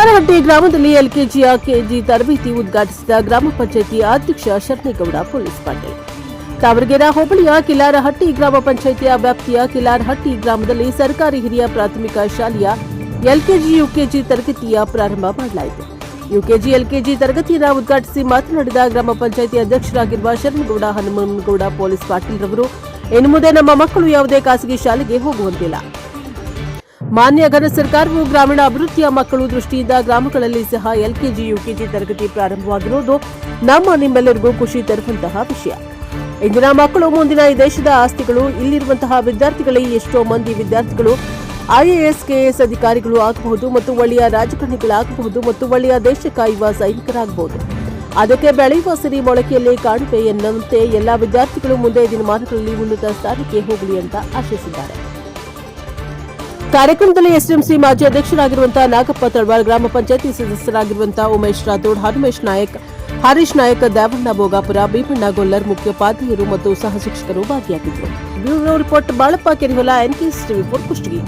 ಕಿಲಾರಹಟ್ಟಿ ಗ್ರಾಮದಲ್ಲಿ ಎಲ್ಕೆಜಿಯ ಕೆಜಿ ತರಬೇತಿ ಉದ್ಘಾಟಿಸಿದ ಗ್ರಾಮ ಪಂಚಾಯಿತಿ ಅಧ್ಯಕ್ಷ ಶರಣೇಗೌಡ ಪೊಲೀಸ್ ಪಾಟೀಲ್. ತಾವರಗೆರೆ ಹೋಬಳಿಯ ಕಿಲಾರಹಟ್ಟಿ ಗ್ರಾಮ ಪಂಚಾಯಿತಿಯ ವ್ಯಾಪ್ತಿಯ ಕಿಲಾರಹಟ್ಟಿ ಗ್ರಾಮದಲ್ಲಿ ಸರ್ಕಾರಿ ಹಿರಿಯ ಪ್ರಾಥಮಿಕ ಶಾಲೆಯ ಎಲ್ಕೆಜಿ ಯುಕೆಜಿ ತರಗತಿಯ ಪ್ರಾರಂಭ ಮಾಡಲಾಯಿತು. ಯುಕೆಜಿ ಎಲ್ಕೆಜಿ ತರಗತಿಯನ್ನು ಉದ್ಘಾಟಿಸಿ ಮಾತನಾಡಿದ ಗ್ರಾಮ ಪಂಚಾಯಿತಿ ಅಧ್ಯಕ್ಷರಾಗಿರುವ ಶರಣೇಗೌಡ ಹನುಮನಗೌಡ ಪೊಲೀಸ್ ಪಾಟೀಲ್ ರವರು, ಇನ್ನು ಮುಂದೆ ನಮ್ಮ ಮಕ್ಕಳು ಯಾವುದೇ ಖಾಸಗಿ ಶಾಲೆಗೆ ಹೋಗುವಂತಿಲ್ಲ. ಮಾನ್ಯ ಘನ ಸರ್ಕಾರವು ಗ್ರಾಮೀಣ ಅಭಿವೃದ್ಧಿಯ ಮಕ್ಕಳು ದೃಷ್ಟಿಯಿಂದ ಗ್ರಾಮಗಳಲ್ಲಿ ಸಹ ಎಲ್ಕೆಜಿ ಯುಕೆಜಿ ತರಗತಿ ಪ್ರಾರಂಭವಾಗಿರುವುದು ನಿಮ್ಮೆಲ್ಲರಿಗೂ ಖುಷಿ ತರುವಂತಹ ವಿಷಯ. ಇಂದಿನ ಮಕ್ಕಳು ಮುಂದಿನ ಈ ದೇಶದ ಆಸ್ತಿಗಳು. ಇಲ್ಲಿರುವಂತಹ ವಿದ್ಯಾರ್ಥಿಗಳೇ ಎಷ್ಟೋ ಮಂದಿ ವಿದ್ಯಾರ್ಥಿಗಳು ಐಎಎಸ್ ಕೆಎಎಸ್ ಅಧಿಕಾರಿಗಳು ಆಗಬಹುದು ಮತ್ತು ಒಳ್ಳೆಯ ರಾಜಕಾರಣಿಗಳಾಗಬಹುದು ಮತ್ತು ಒಳ್ಳೆಯ ದೇಶ ಕಾಯುವ ಸೈನಿಕರಾಗಬಹುದು. ಅದಕ್ಕೆ ಬೆಳೆಯುವ ಸಿರಿ ಮೊಳಕೆಯಲ್ಲೇ ಕಾಣುವೆ ಎನ್ನುವಂತೆ ಎಲ್ಲಾ ವಿದ್ಯಾರ್ಥಿಗಳು ಮುಂದೆ ದಿನಮಾನಗಳಲ್ಲಿ ಉನ್ನತ ಸ್ಥಾನಕ್ಕೆ ಹೋಗಲಿ ಅಂತ ಆಶಿಸಿದ್ದಾರೆ. ಕಾರ್ಯಕ್ರಮದಲ್ಲಿ ಎಸ್ಡಿಎಂಸಿ ಮಾಜಿ ಅಧ್ಯಕ್ಷರಾಗಿರುವಂತಹ ನಾಗಪ್ಪ ತಳವಾರ್, ಗ್ರಾಮ ಪಂಚಾಯಿತಿ ಸದಸ್ಯರಾಗಿರುವಂತಹ ಉಮೇಶ್ ರಾಥೋಡ್, ಹನುಮೇಶ್ ನಾಯಕ್, ಹರೀಶ್ ನಾಯಕ್, ದೇವಣ್ಣ ಭೋಗಾಪುರ, ಭೀಮಣ್ಣ ಗೊಲ್ಲರ್, ಮುಖ್ಯೋಪಾಧ್ಯಾಯರು ಮತ್ತು ಸಹ ಶಿಕ್ಷಕರು ಭಾಗಿಯಾಗಿದ್ದರು. Bureau report Balappa Kerihola, NKS TV 4 Kushtagi.